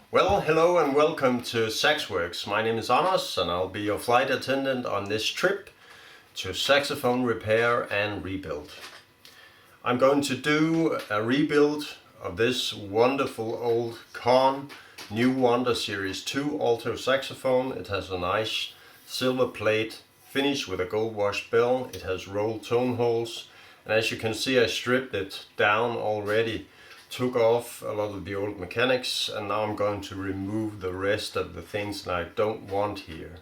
Well, hello and welcome to Saxworks. My name is Anders and I'll be your flight attendant on this trip to saxophone repair and rebuild. I'm going to do a rebuild of this wonderful old Conn New Wonder Series 2 alto saxophone. It has a nice silver plate finish with a gold wash bell. It has rolled tone holes, and as you can see, I stripped it down already. Took off a lot of the old mechanics, and now I'm going to remove the rest of the things that I don't want here.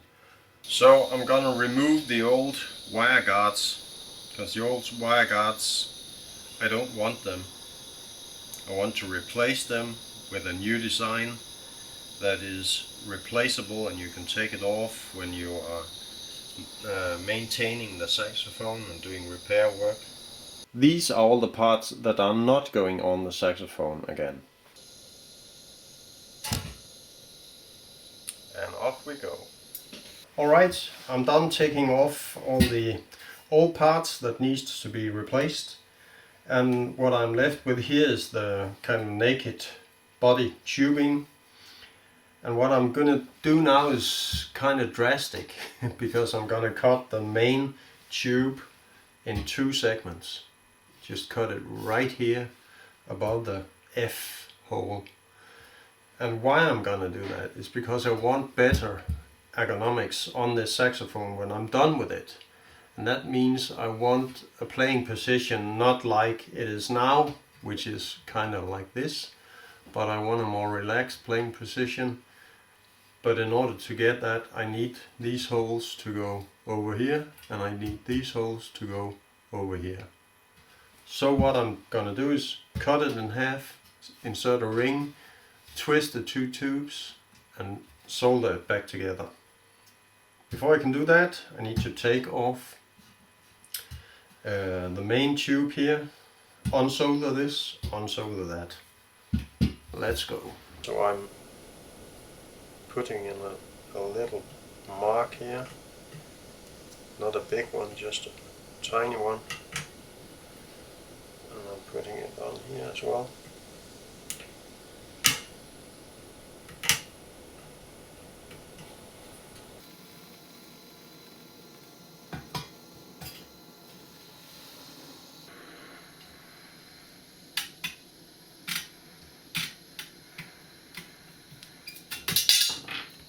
So I'm gonna remove the old wire guards, because the old wire guards, I don't want them. I want to replace them with a new design that is replaceable, and you can take it off when you are maintaining the saxophone and doing repair work. These are all the parts that are not going on the saxophone again. And off we go. Alright, I'm done taking off all the old parts that needs to be replaced. And what I'm left with here is the kind of naked body tubing. And what I'm going to do now is kind of drastic because I'm going to cut the main tube in two segments. Just cut it right here above the F hole. And why I'm gonna do that is because I want better ergonomics on this saxophone when I'm done with it. And that means I want a playing position not like it is now, which is kind of like this, but I want a more relaxed playing position. But in order to get that, I need these holes to go over here, and I need these holes to go over here. So what I'm gonna do is cut it in half, insert a ring, twist the two tubes and solder it back together. Before I can do that, I need to take off the main tube here, unsolder this, unsolder that. Let's go. So I'm putting in a little mark here, not a big one, just a tiny one. And I'm putting it on here as well.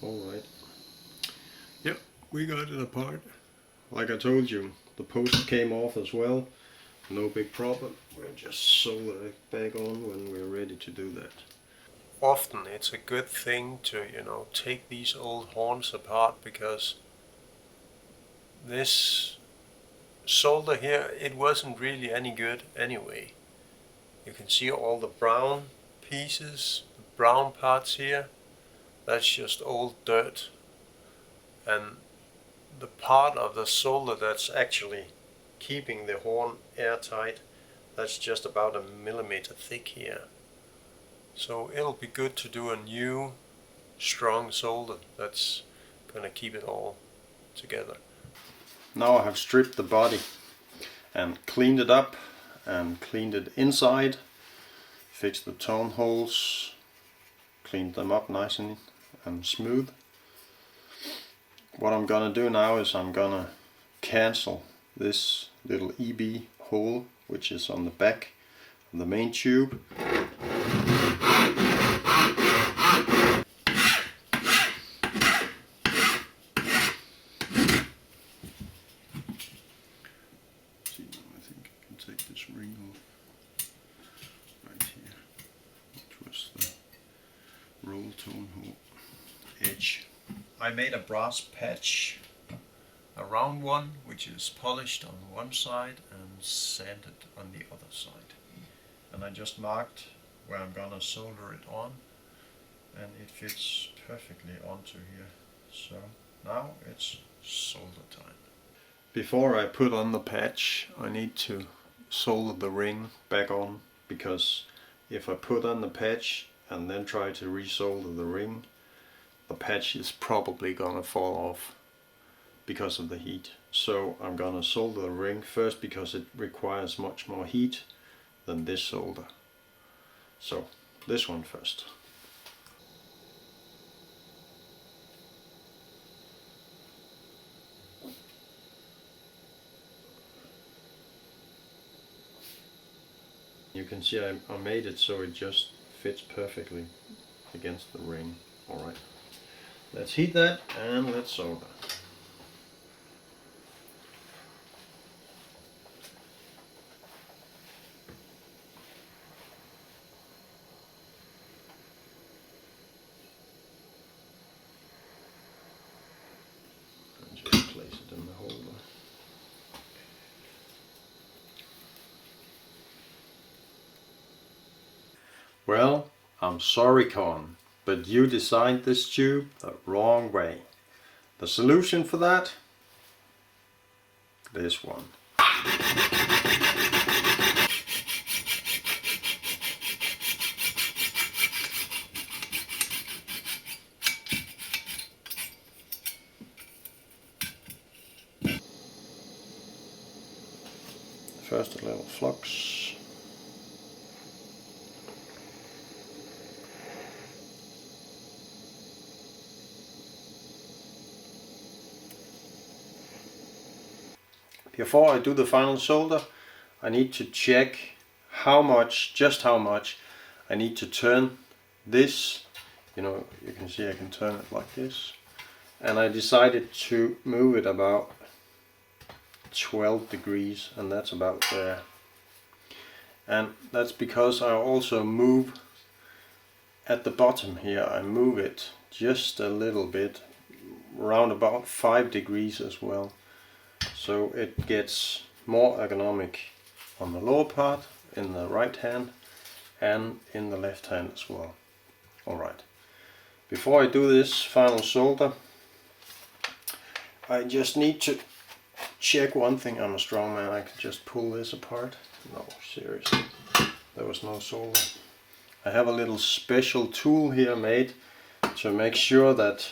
Alright. Yep, we got it apart. Like I told you, the post came off as well. No big problem. We'll just solder it back on when we're ready to do that. Often it's a good thing to, take these old horns apart, because this solder here, it wasn't really any good anyway. You can see all the brown pieces, the brown parts here. That's just old dirt. And the part of the solder that's actually keeping the horn airtight, that's just about a millimeter thick here. So it'll be good to do a new strong solder that's gonna keep it all together. Now I have stripped the body and cleaned it up and cleaned it inside, fixed the tone holes, cleaned them up nice and smooth. What I'm gonna do now is I'm gonna cancel this little EB hole, which is on the back of the main tube. See, I think I can take this ring off right here, which was the roll tone hole edge. I made a brass patch, a round one, which is polished on one side and sanded on the other side. And I just marked where I'm gonna solder it on, and it fits perfectly onto here. So now it's solder time. Before I put on the patch, I need to solder the ring back on, because if I put on the patch and then try to resolder the ring, the patch is probably gonna fall off because of the heat. So I'm gonna solder the ring first, because it requires much more heat than this solder. So this one first. You can see I made it so it just fits perfectly against the ring. Alright, let's heat that and let's solder. And just place it in the holder. Well, I'm sorry, Conn, but you designed this tube the wrong way. The solution for that? This one. First a little flux. Before I do the final solder, I need to check how much, just how much, I need to turn this. You know, you can see I can turn it like this. And I decided to move it about 12 degrees, and that's about there. And that's because I also move at the bottom here, I move it just a little bit, around about 5 degrees as well. So it gets more ergonomic on the lower part, in the right hand and in the left hand as well. Alright, before I do this final solder, I just need to check one thing. I'm a strong man, I can just pull this apart. No, seriously, there was no solder. I have a little special tool here made to make sure that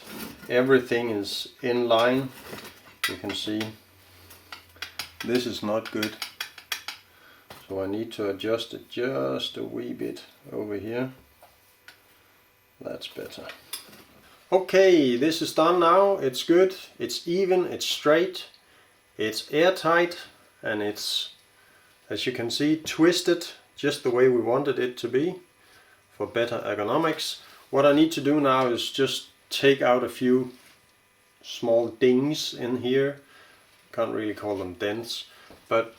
everything is in line. You can see this is not good, so I need to adjust it just a wee bit over here. That's better. Okay, this is done now. It's good, it's even, it's straight, it's airtight, and it's, as you can see, twisted just the way we wanted it to be for better ergonomics. What I need to do now is just take out a few small dings in here. Can't really call them dents, but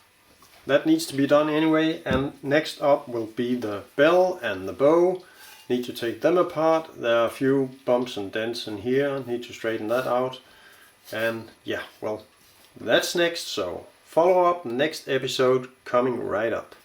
that needs to be done anyway. And next up will be the bell and the bow. Need to take them apart. There are a few bumps and dents in here. Need to straighten that out. And yeah, well, that's next. So follow up, next episode coming right up.